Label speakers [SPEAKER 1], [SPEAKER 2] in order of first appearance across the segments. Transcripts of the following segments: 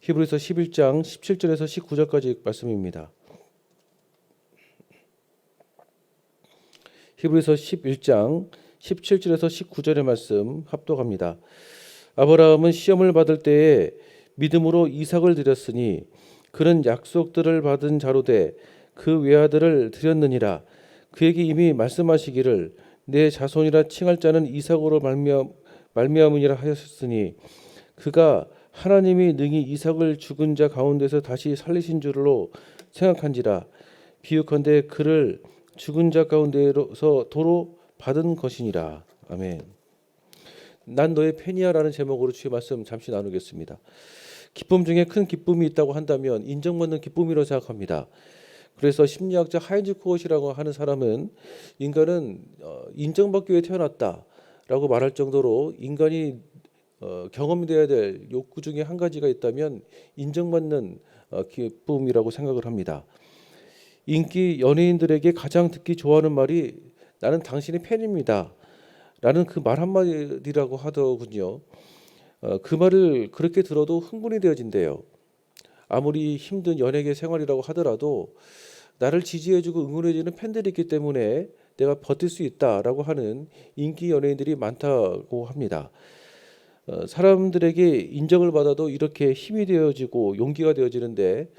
[SPEAKER 1] 히브리서 11장 17절에서 19절까지 말씀입니다. 히브리서 11장 17절에서 19절의 말씀 합독합니다. 아브라함은 시험을 받을 때에 믿음으로 이삭을 드렸으니 그는 약속들을 받은 자로 돼 그 외아들을 드렸느니라. 그에게 이미 말씀하시기를 내 자손이라 칭할 자는 이삭으로 말미암으니라 하셨으니 그가 하나님이 능히 이삭을 죽은 자 가운데서 다시 살리신 줄로 생각한지라. 비유컨대 그를 죽은 자 가운데서 도로 받은 것이니라. 아멘. 난 너의 팬이야라는 제목으로 주의 말씀 잠시 나누겠습니다. 기쁨 중에 큰 기쁨이 있다고 한다면 인정받는 기쁨이라고 생각합니다. 그래서 심리학자 하인즈 코엇이라고 하는 사람은 인간은 인정받기 위해 태어났다라고 말할 정도로 인간이 경험되어야 될 욕구 중에 한 가지가 있다면 인정받는 기쁨이라고 생각을 합니다. 인기 연예인들에게 가장 듣기 좋아하는 말이 나는 당신의 팬입니다 라는 그 말 한마디라고 하더군요. 그 말을 그렇게 들어도 흥분이 되어진대요. 아무리 힘든 연예계 생활이라고 하더라도 나를 지지해주고 응원해주는 팬들이 있기 때문에 내가 버틸 수 있다라고 하는 인기 연예인들이 많다고 합니다. 사람들에게 인정을 받아도 이렇게 힘이 되어지고 용기가 되어지는데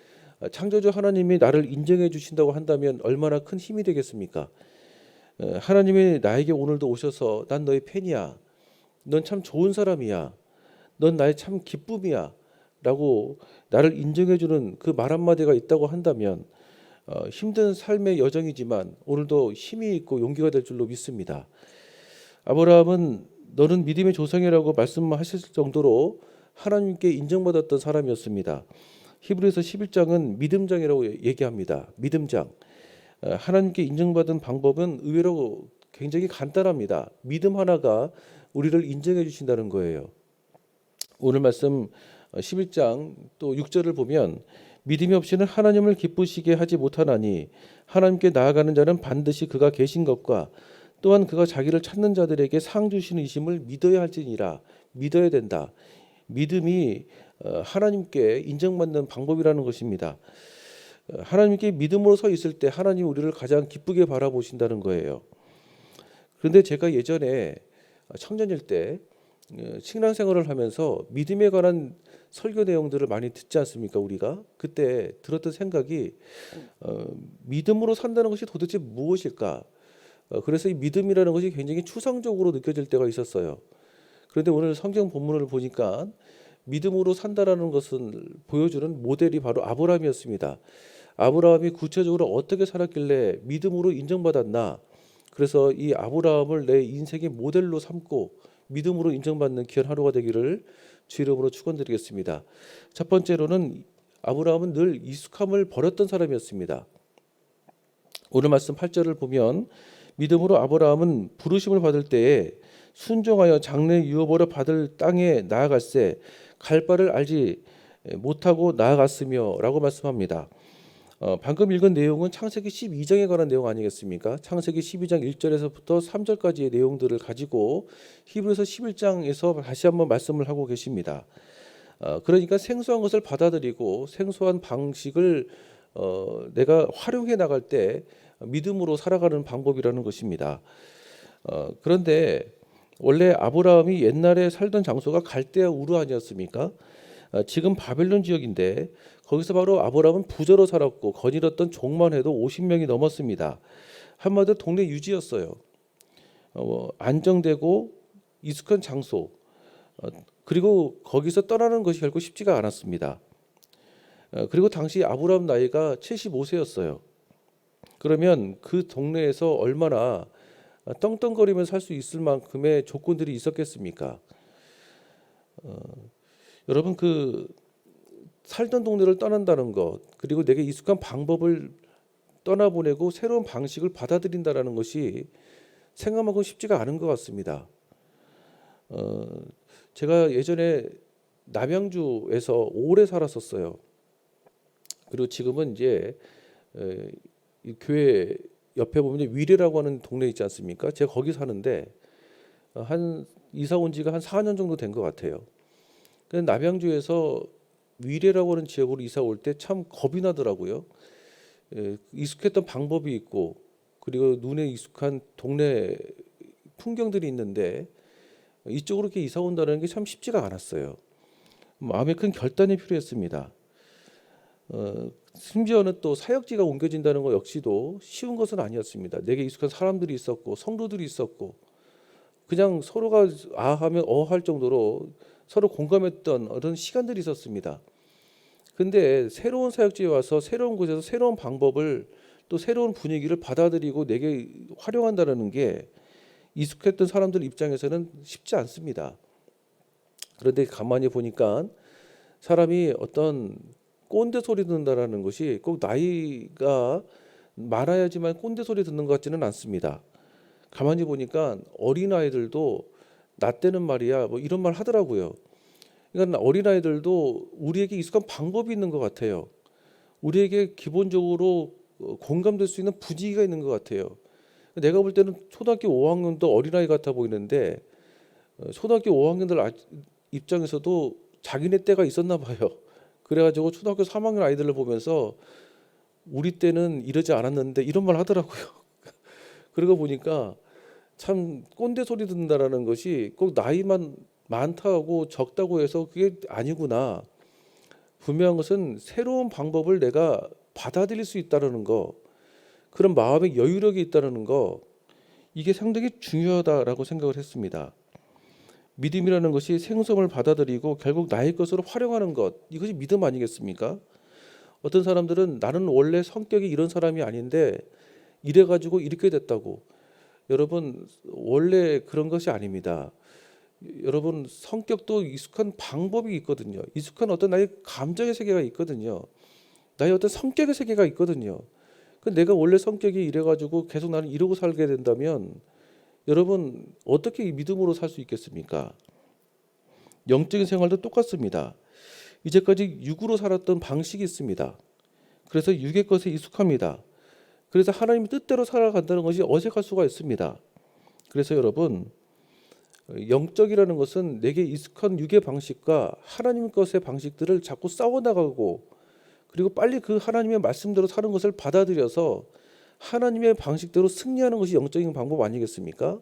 [SPEAKER 1] 창조주 하나님이 나를 인정해 주신다고 한다면 얼마나 큰 힘이 되겠습니까? 하나님이 나에게 오늘도 오셔서 난 너의 팬이야. 넌 참 좋은 사람이야. 넌 나의 참 기쁨이야. 라고 나를 인정해 주는 그 말 한마디가 있다고 한다면 힘든 삶의 여정이지만 오늘도 힘이 있고 용기가 될 줄로 믿습니다. 아브라함은 너는 믿음의 조상이라고 말씀하실 정도로 하나님께 인정받았던 사람이었습니다. 히브리서 11장은 믿음장이라고 얘기합니다. 믿음장. 하나님께 인정받은 방법은 의외로 굉장히 간단합니다. 믿음 하나가 우리를 인정해 주신다는 거예요. 오늘 말씀 11장 또 6절을 보면 믿음이 없이는 하나님을 기쁘시게 하지 못하나니 하나님께 나아가는 자는 반드시 그가 계신 것과 또한 그가 자기를 찾는 자들에게 상 주시는 이심을 믿어야 할지니라. 믿어야 된다. 믿음이 하나님께 인정받는 방법이라는 것입니다. 하나님께 믿음으로 서 있을 때 하나님 우리를 가장 기쁘게 바라보신다는 거예요. 그런데 제가 예전에 청년일 때 신앙생활을 하면서 믿음에 관한 설교 내용들을 많이 듣지 않습니까? 우리가 그때 들었던 생각이 믿음으로 산다는 것이 도대체 무엇일까? 그래서 이 믿음이라는 것이 굉장히 추상적으로 느껴질 때가 있었어요. 그런데 오늘 성경 본문을 보니까 믿음으로 산다라는 것을 보여주는 모델이 바로 아브라함이었습니다. 아브라함이 구체적으로 어떻게 살았길래 믿음으로 인정받았나? 그래서 이 아브라함을 내 인생의 모델로 삼고 믿음으로 인정받는 귀한 하루가 되기를 주 이름으로 축원드리겠습니다. 첫 번째로는 아브라함은 늘 익숙함을 버렸던 사람이었습니다. 오늘 말씀 8절을 보면 믿음으로 아브라함은 부르심을 받을 때에 순종하여 장래 유업으로 받을 땅에 나아갈새 갈 바를 알지 못하고 나아갔으며 라고 말씀합니다. 방금 읽은 내용은 창세기 12장에 관한 내용 아니겠습니까? 창세기 12장 1절에서부터 3절까지의 내용들을 가지고 히브리서 11장에서 다시 한번 말씀을 하고 계십니다. 그러니까 생소한 것을 받아들이고 생소한 방식을 내가 활용해 나갈 때 믿음으로 살아가는 방법이라는 것입니다. 그런데 원래 아브라함이 옛날에 살던 장소가 갈대아 우르 아니었습니까? 지금 바벨론 지역인데 거기서 바로 아브라함은 부자로 살았고 거닐었던 종만 해도 50명이 넘었습니다. 한마디로 동네 유지였어요. 안정되고 익숙한 장소 그리고 거기서 떠나는 것이 결코 쉽지가 않았습니다. 그리고 당시 아브라함 나이가 75세였어요. 그러면 그 동네에서 얼마나 떵떵거리며 살 수 있을 만큼의 조건들이 있었겠습니까? 여러분 그 살던 동네를 떠난다는 것 그리고 내게 익숙한 방법을 떠나보내고 새로운 방식을 받아들인다는 것이 생각만큼 쉽지가 않은 것 같습니다. 제가 예전에 남양주에서 오래 살았었어요. 그리고 지금은 이제 이 교회 옆에 보면 위례라고 하는 동네 있지 않습니까? 제가 거기 사는데 한 이사 온 지가 한 4년 정도 된 것 같아요. 근데 남양주에서 위례라고 하는 지역으로 이사 올 때 참 겁이 나더라고요. 익숙했던 방법이 있고 그리고 눈에 익숙한 동네 풍경들이 있는데 이쪽으로 이렇게 이사 온다는 게 참 쉽지가 않았어요. 마음에 큰 결단이 필요했습니다. 심지어는 또 사역지가 옮겨진다는 것 역시도 쉬운 것은 아니었습니다. 내게 익숙한 사람들이 있었고 성도들이 있었고 그냥 서로가 아 하면 어 할 정도로 서로 공감했던 어떤 시간들이 있었습니다. 근데 새로운 사역지에 와서 새로운 곳에서 새로운 방법을 또 새로운 분위기를 받아들이고 내게 활용한다는 게 익숙했던 사람들 입장에서는 쉽지 않습니다. 그런데 가만히 보니까 사람이 어떤 꼰대 소리 듣는다라는 것이 꼭 나이가 많아야지만 꼰대 소리 듣는 것 같지는 않습니다. 가만히 보니까 어린아이들도 나 때는 말이야 뭐 이런 말 하더라고요. 그러니까 어린아이들도 우리에게 익숙한 방법이 있는 것 같아요. 우리에게 기본적으로 공감될 수 있는 분위기가 있는 것 같아요. 내가 볼 때는 초등학교 5학년도 어린아이 같아 보이는데 초등학교 5학년들 입장에서도 자기네 때가 있었나 봐요. 그래가지고 초등학교 3학년 아이들을 보면서 우리 때는 이러지 않았는데 이런 말 하더라고요. 그러고 보니까 참 꼰대 소리 듣는다라는 것이 꼭 나이만 많다고 적다고 해서 그게 아니구나. 분명한 것은 새로운 방법을 내가 받아들일 수 있다는 거, 그런 마음의 여유력이 있다는 거, 이게 상당히 중요하다라고 생각을 했습니다. 믿음이라는 것이 생성을 받아들이고 결국 나의 것으로 활용하는 것, 이것이 믿음 아니겠습니까? 어떤 사람들은 나는 원래 성격이 이런 사람이 아닌데 이래가지고 이렇게 됐다고. 여러분 원래 그런 것이 아닙니다. 여러분 성격도 익숙한 방법이 있거든요. 익숙한 어떤 나의 감정의 세계가 있거든요. 나의 어떤 성격의 세계가 있거든요. 그 내가 원래 성격이 이래가지고 계속 나는 이러고 살게 된다면 여러분 어떻게 이 믿음으로 살 수 있겠습니까? 영적인 생활도 똑같습니다. 이제까지 육으로 살았던 방식이 있습니다. 그래서 육의 것에 익숙합니다. 그래서 하나님 뜻대로 살아간다는 것이 어색할 수가 있습니다. 그래서 여러분 영적이라는 것은 내게 익숙한 육의 방식과 하나님 것의 방식들을 자꾸 싸워나가고 그리고 빨리 그 하나님의 말씀대로 사는 것을 받아들여서 하나님의 방식대로 승리하는 것이 영적인 방법 아니겠습니까?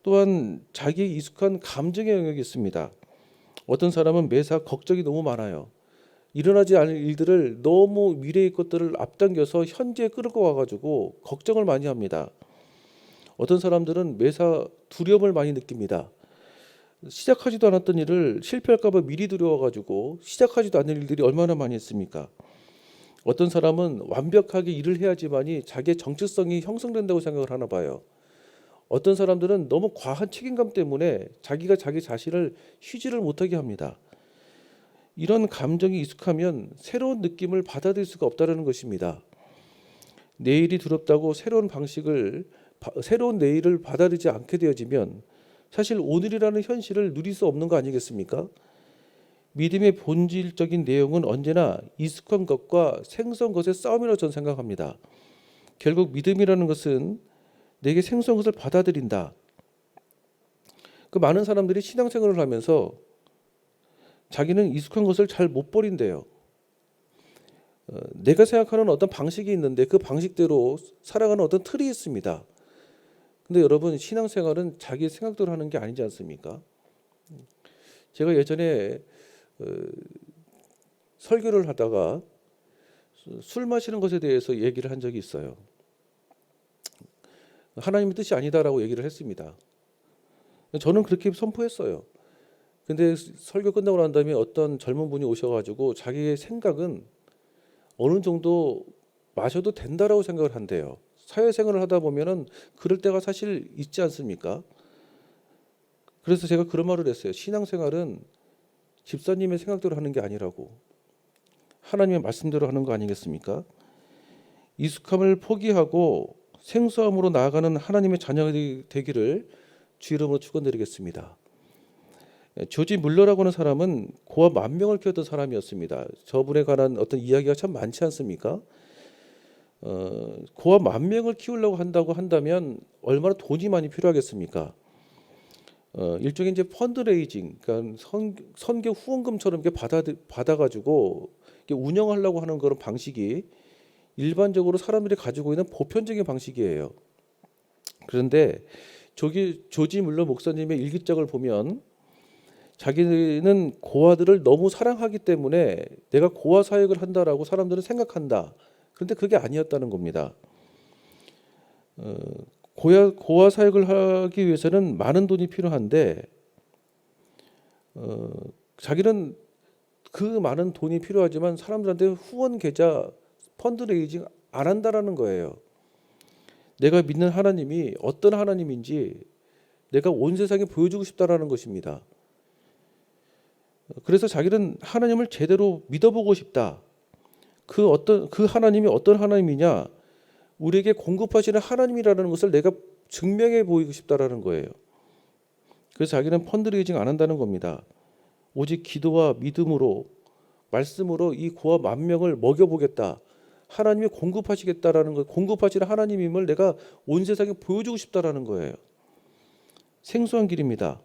[SPEAKER 1] 또한 자기에 익숙한 감정의 영역이 있습니다. 어떤 사람은 매사 걱정이 너무 많아요. 일어나지 않을 일들을 너무 미래의 것들을 앞당겨서 현재에 끌고 와가지고 걱정을 많이 합니다. 어떤 사람들은 매사 두려움을 많이 느낍니다. 시작하지도 않았던 일을 실패할까 봐 미리 두려워가지고 시작하지도 않을 일들이 얼마나 많이 있습니까? 어떤 사람은 완벽하게 일을 해야지만이 자기의 정체성이 형성된다고 생각을 하나 봐요. 어떤 사람들은 너무 과한 책임감 때문에 자기가 자기 자신을 휴지를 못하게 합니다. 이런 감정이 익숙하면 새로운 느낌을 받아들일 수가 없다는 것입니다. 내일이 두렵다고 새로운 내일을 받아들이지 않게 되어지면 사실 오늘이라는 현실을 누릴 수 없는 거 아니겠습니까? 믿음의 본질적인 내용은 언제나 익숙한 것과 생소한 것의 싸움이라고 저는 생각합니다. 결국 믿음이라는 것은 내게 생소한 것을 받아들인다. 그 많은 사람들이 신앙생활을 하면서 자기는 익숙한 것을 잘 못 버린대요. 내가 생각하는 어떤 방식이 있는데 그 방식대로 살아가는 어떤 틀이 있습니다. 근데 여러분 신앙생활은 자기 생각대로 하는 게 아니지 않습니까? 제가 예전에 설교를 하다가 술 마시는 것에 대해서 얘기를 한 적이 있어요. 하나님의 뜻이 아니다라고 얘기를 했습니다. 저는 그렇게 선포했어요. 근데 설교 끝나고 난 다음에 어떤 젊은 분이 오셔가지고 자기의 생각은 어느 정도 마셔도 된다라고 생각을 한대요. 사회생활을 하다 보면은 그럴 때가 사실 있지 않습니까? 그래서 제가 그런 말을 했어요. 신앙생활은 집사님의 생각대로 하는 게 아니라고. 하나님의 말씀대로 하는 거 아니겠습니까? 익숙함을 포기하고 생소함으로 나아가는 하나님의 자녀가 되기를 주 이름으로 축원드리겠습니다. 조지 물러라고 하는 사람은 고아 10,000명을 키웠던 사람이었습니다. 저분에 관한 어떤 이야기가 참 많지 않습니까? 고아 10,000명을 키우려고 한다면 얼마나 돈이 많이 필요하겠습니까? 일종의 이제 펀드레이징, 그러니까 선교 후원금처럼 이렇게 받아가지고 이렇게 운영하려고 하는 그런 방식이 일반적으로 사람들이 가지고 있는 보편적인 방식이에요. 그런데 조지 물러 목사님의 일기장을 보면 자기는 고아들을 너무 사랑하기 때문에 내가 고아 사역을 한다라고 사람들은 생각한다. 그런데 그게 아니었다는 겁니다. 고아 사역을 하기 위해서는 많은 돈이 필요한데 자기는 그 많은 돈이 필요하지만 사람들한테 후원 계좌 펀드레이징 안 한다라는 거예요. 내가 믿는 하나님이 어떤 하나님인지 내가 온 세상에 보여주고 싶다라는 것입니다. 그래서 자기는 하나님을 제대로 믿어보고 싶다. 그 하나님이 어떤 하나님이냐? 우리에게 공급하시는 하나님이라는 것을 내가 증명해 보이고 싶다라는 거예요. 그래서 자기는 펀드레이징 안 한다는 겁니다. 오직 기도와 믿음으로 말씀으로 이 고아 10,000명을 먹여보겠다. 하나님이 공급하시겠다라는 것, 공급하시는 하나님임을 내가 온 세상에 보여주고 싶다라는 거예요. 생소한 길입니다.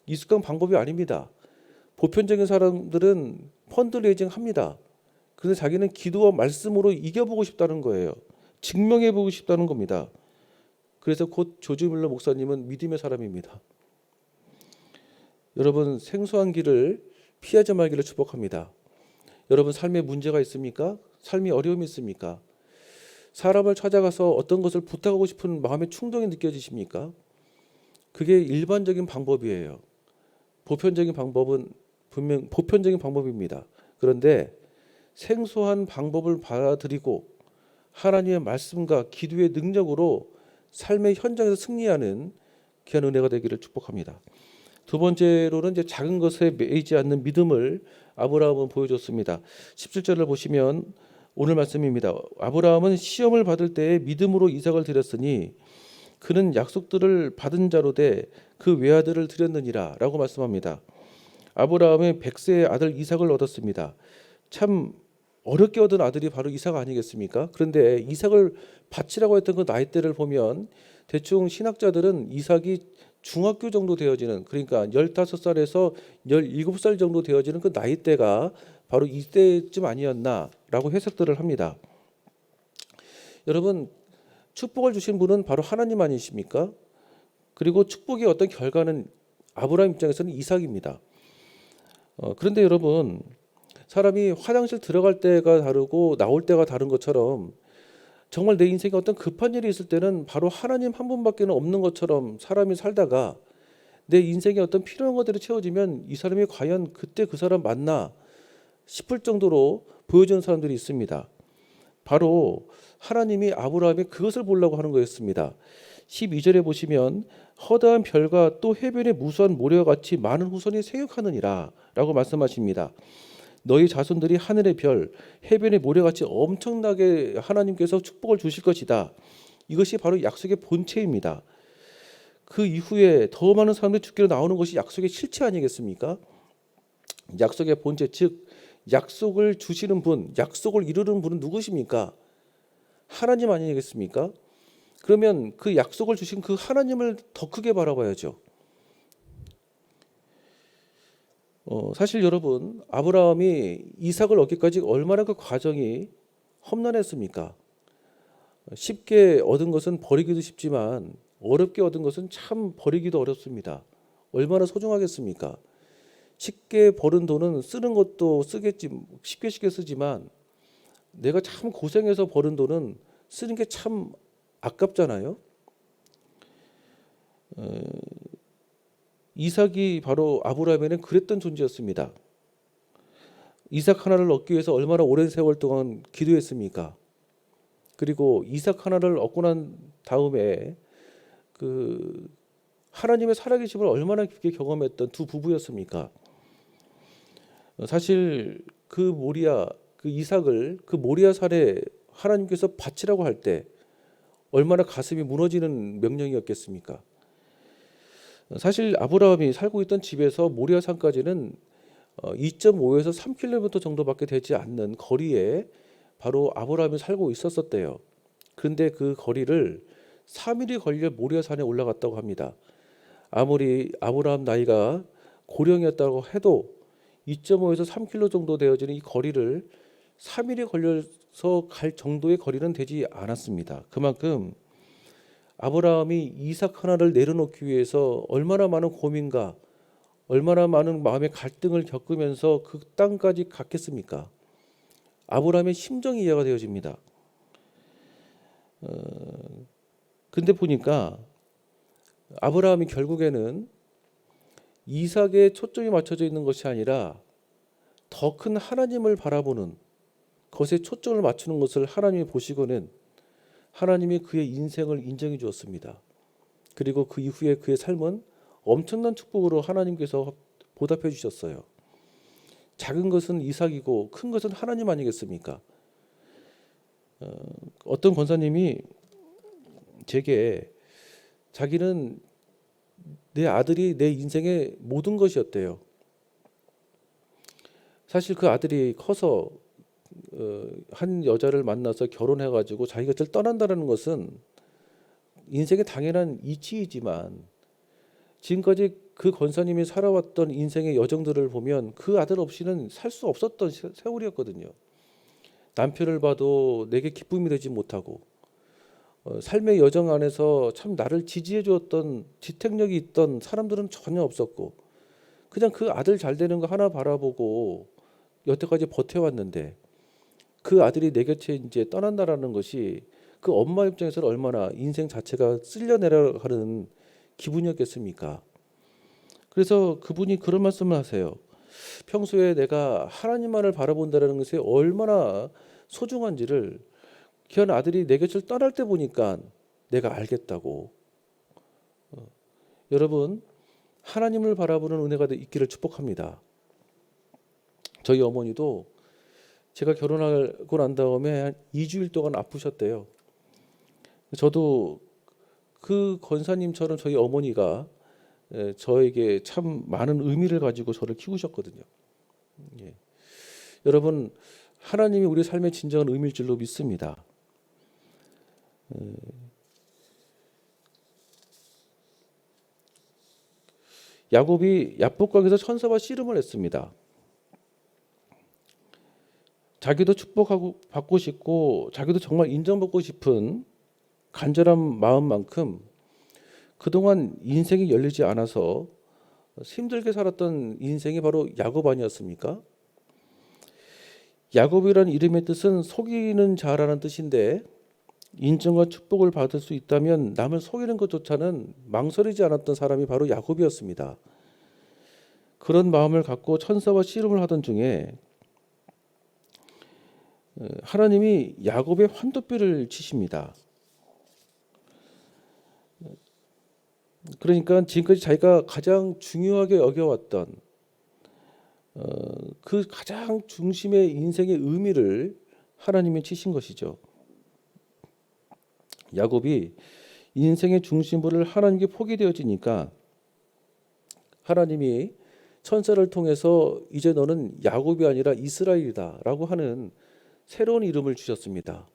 [SPEAKER 1] 익숙한 방법이 아닙니다. 보편적인 사람들은 펀드레이징 합니다. 그런데 자기는 기도와 말씀으로 이겨보고 싶다는 거예요. 증명해보고 싶다는 겁니다. 그래서 곧 조지 물러 목사님은 믿음의 사람입니다. 여러분, 생소한 길을 피하지 말기를 축복합니다. 여러분, 삶에 문제가 있습니까? 삶이 어려움이 있습니까? 사람을 찾아가서 어떤 것을 부탁하고 싶은 마음의 충동이 느껴지십니까? 그게 일반적인 방법이에요. 보편적인 방법은 분명 보편적인 방법입니다. 그런데 생소한 방법을 받아들이고 하나님의 말씀과 기도의 능력으로 삶의 현장에서 승리하는 귀한 은혜가 되기를 축복합니다. 두 번째로는 이제 작은 것에 매이지 않는 믿음을 아브라함은 보여줬습니다. 17절을 보시면 오늘 말씀입니다. 아브라함은 시험을 받을 때에 믿음으로 이삭을 드렸으니 그는 약속들을 받은 자로 돼 그 외아들을 드렸느니라 라고 말씀합니다. 아브라함의 100세의 아들 이삭을 얻었습니다. 참 어렵게 얻은 아들이 바로 이삭 아니겠습니까? 그런데 이삭을 바치라고 했던 그 나이대를 보면 대충 신학자들은 이삭이 중학교 정도 되어지는, 그러니까 15살에서 17살 정도 되어지는 그 나이대가 바로 이때쯤 아니었나라고 해석들을 합니다. 여러분, 축복을 주신 분은 바로 하나님 아니십니까? 그리고 축복의 어떤 결과는 아브라함 입장에서는 이삭입니다. 그런데 여러분, 사람이 화장실 들어갈 때가 다르고 나올 때가 다른 것처럼 정말 내 인생에 어떤 급한 일이 있을 때는 바로 하나님 한 분밖에 없는 것처럼 사람이 살다가 내 인생에 어떤 필요한 것들이 채워지면 이 사람이 과연 그때 그 사람 맞나 싶을 정도로 보여주는 사람들이 있습니다. 바로 하나님이 아브라함이 그것을 보려고 하는 거였습니다. 12절에 보시면 허다한 별과 또 해변의 무수한 모래와 같이 많은 후손이 생육하느니라 라고 말씀하십니다. 너희 자손들이 하늘의 별, 해변의 모래같이 엄청나게 하나님께서 축복을 주실 것이다. 이것이 바로 약속의 본체입니다. 그 이후에 더 많은 사람들이 죽기로 나오는 것이 약속의 실체 아니겠습니까? 약속의 본체, 즉 약속을 주시는 분, 약속을 이루는 분은 누구십니까? 하나님 아니겠습니까? 그러면 그 약속을 주신 그 하나님을 더 크게 바라봐야죠. 사실 여러분, 아브라함이 이삭을 얻기까지 얼마나 그 과정이 험난했습니까? 쉽게 얻은 것은 버리기도 쉽지만 어렵게 얻은 것은 참 버리기도 어렵습니다. 얼마나 소중하겠습니까? 쉽게 버는 돈은 쓰는 것도 쓰겠지, 쉽게 쓰지만 내가 참 고생해서 버는 돈은 쓰는 게 참 아깝잖아요. 이삭이 바로 아브라함에는 그랬던 존재였습니다. 이삭 하나를 얻기 위해서 얼마나 오랜 세월 동안 기도했습니까? 그리고 이삭 하나를 얻고 난 다음에 그 하나님의 살아계심을 얼마나 깊게 경험했던 두 부부였습니까? 사실 그 이삭을 그 모리아 산에 하나님께서 바치라고 할 때 얼마나 가슴이 무너지는 명령이었겠습니까? 사실 아브라함이 살고 있던 집에서 모리아 산까지는 2.5에서 3km 정도밖에 되지 않는 거리에 바로 아브라함이 살고 있었대요. 그런데 그 거리를 3일이 걸려 모리아 산에 올라갔다고 합니다. 아무리 아브라함 나이가 고령이었다고 해도 2.5에서 3km 정도 되어지는 이 거리를 3일이 걸려서 갈 정도의 거리는 되지 않았습니다. 그만큼 아브라함이 이삭 하나를 내려놓기 위해서 얼마나 많은 고민과 얼마나 많은 마음의 갈등을 겪으면서 그 땅까지 갔겠습니까? 아브라함의 심정이 이해가 되어집니다. 근데 보니까 아브라함이 결국에는 이삭에 초점이 맞춰져 있는 것이 아니라 더 큰 하나님을 바라보는 것에 초점을 맞추는 것을 하나님이 보시고는 하나님이 그의 인생을 인정해 주었습니다. 그리고 그 이후에 그의 삶은 엄청난 축복으로 하나님께서 보답해 주셨어요. 작은 것은 이삭이고 큰 것은 하나님 아니겠습니까? 어떤 권사님이 제게 자기는 내 아들이 내 인생의 모든 것이었대요. 사실 그 아들이 커서 한 여자를 만나서 결혼해가지고 자기 곁을 떠난다는 것은 인생의 당연한 이치이지만 지금까지 그 권사님이 살아왔던 인생의 여정들을 보면 그 아들 없이는 살 수 없었던 세월이었거든요. 남편을 봐도 내게 기쁨이 되지 못하고 삶의 여정 안에서 참 나를 지지해 주었던 지택력이 있던 사람들은 전혀 없었고 그냥 그 아들 잘 되는 거 하나 바라보고 여태까지 버텨왔는데 그 아들이 내 곁에 이제 떠난다라는 것이 그 엄마 입장에서는 얼마나 인생 자체가 쓸려 내려가는 기분이었겠습니까? 그래서 그분이 그런 말씀을 하세요. 평소에 내가 하나님만을 바라본다는 것이 얼마나 소중한지를 귀한 아들이 내 곁을 떠날 때 보니까 내가 알겠다고. 여러분, 하나님을 바라보는 은혜가 있기를 축복합니다. 저희 어머니도 제가 결혼하고 난 다음에 한 2주일 동안 아프셨대요. 저도 그 권사님처럼 저희 어머니가 저에게 참 많은 의미를 가지고 저를 키우셨거든요. 예. 여러분, 하나님이 우리 삶의 진정한 의미일 줄로 믿습니다. 야곱이 야복강에서 천사와 씨름을 했습니다. 자기도 축복하고 받고 싶고 자기도 정말 인정받고 싶은 간절한 마음만큼 그동안 인생이 열리지 않아서 힘들게 살았던 인생이 바로 야곱 아니었습니까? 야곱이라는 이름의 뜻은 속이는 자라는 뜻인데 인정과 축복을 받을 수 있다면 남을 속이는 것조차는 망설이지 않았던 사람이 바로 야곱이었습니다. 그런 마음을 갖고 천사와 씨름을 하던 중에 하나님이 야곱의 환도뼈를 치십니다. 그러니까 지금까지 자기가 가장 중요하게 여겨왔던 그 가장 중심의 인생의 의미를 하나님이 치신 것이죠. 야곱이 인생의 중심부를 하나님께 포기되어지니까 하나님이 천사를 통해서 이제 너는 야곱이 아니라 이스라엘이다라고 하는 새로운 이름을 주셨습니다.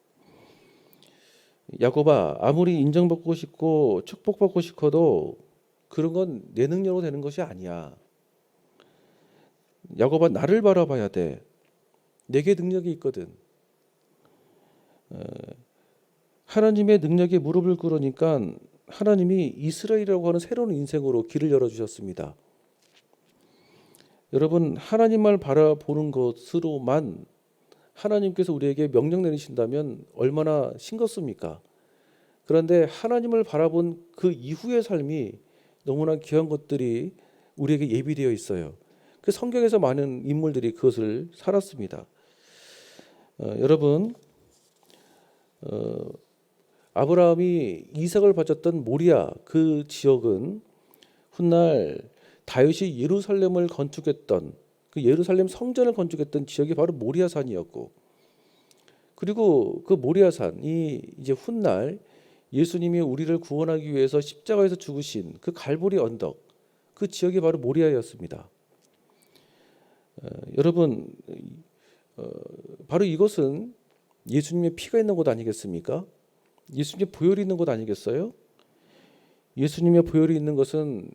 [SPEAKER 1] 야곱아, 아무리 인정받고 싶고 축복받고 싶어도 그런 건 내 능력으로 되는 것이 아니야. 야곱아, 나를 바라봐야 돼. 내게 능력이 있거든. 하나님의 능력에 무릎을 꿇으니까 하나님이 이스라엘이라고 하는 새로운 인생으로 길을 열어주셨습니다. 여러분, 하나님만 바라보는 것으로만 하나님께서 우리에게 명령 내리신다면 얼마나 싱겁습니까? 그런데 하나님을 바라본 그 이후의 삶이 너무나 귀한 것들이 우리에게 예비되어 있어요. 그 성경에서 많은 인물들이 그것을 살았습니다. 여러분, 아브라함이 이삭을 바쳤던 모리아 그 지역은 훗날 다윗이 예루살렘을 건축했던 그 예루살렘 성전을 건축했던 지역이 바로 모리아산이었고, 그리고 그 모리아산이 이제 훗날 예수님이 우리를 구원하기 위해서 십자가에서 죽으신 그 갈보리 언덕 그 지역이 바로 모리아였습니다. 여러분, 바로 이것은 예수님의 피가 있는 곳 아니겠습니까? 예수님의 보혈이 있는 곳 아니겠어요? 예수님의 보혈이 있는 것은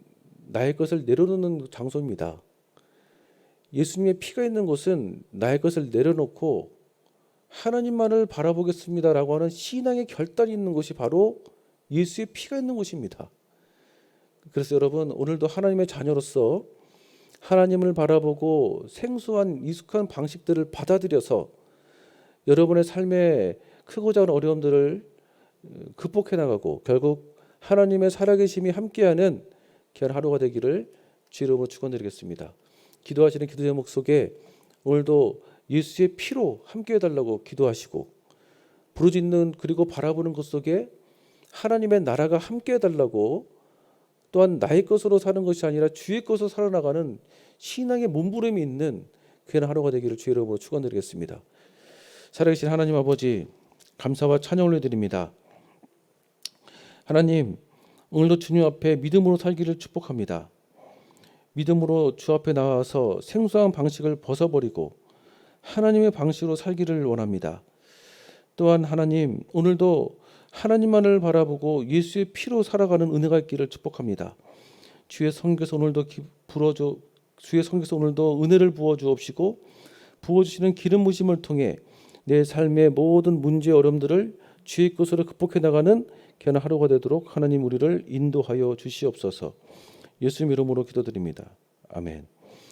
[SPEAKER 1] 나의 것을 내려놓는 장소입니다. 예수님의 피가 있는 곳은 나의 것을 내려놓고 하나님만을 바라보겠습니다라고 하는 신앙의 결단이 있는 곳이 바로 예수의 피가 있는 곳입니다. 그래서 여러분, 오늘도 하나님의 자녀로서 하나님을 바라보고 생소한 익숙한 방식들을 받아들여서 여러분의 삶에 크고 작은 어려움들을 극복해 나가고 결국 하나님의 살아계심이 함께하는 귀한 하루가 되기를 주의 이름으로 축원드리겠습니다. 기도하시는 기도 제목 속에 오늘도 예수의 피로 함께 해달라고 기도하시고 부르짖는 그리고 바라보는 것 속에 하나님의 나라가 함께 해달라고, 또한 나의 것으로 사는 것이 아니라 주의 것으로 살아나가는 신앙의 몸부림이 있는 귀한 하루가 되기를 주의 이름으로 축원드리겠습니다. 살아계신 하나님 아버지, 감사와 찬양을 올려드립니다. 하나님, 오늘도 주님 앞에 믿음으로 살기를 축복합니다. 믿음으로 주 앞에 나와서 생소한 방식을 벗어버리고 하나님의 방식으로 살기를 원합니다. 또한 하나님, 오늘도 하나님만을 바라보고 예수의 피로 살아가는 은혜가 있기를 축복합니다. 주의 성령께서 오늘도 주의 성령께서 오늘도 은혜를 부어 주옵시고 부어주시는 기름 부으심을 통해 내 삶의 모든 문제 어려움들을 주의 것으로 극복해 나가는 귀한 하루가 되도록 하나님 우리를 인도하여 주시옵소서. 예수님 이름으로 기도드립니다. 아멘.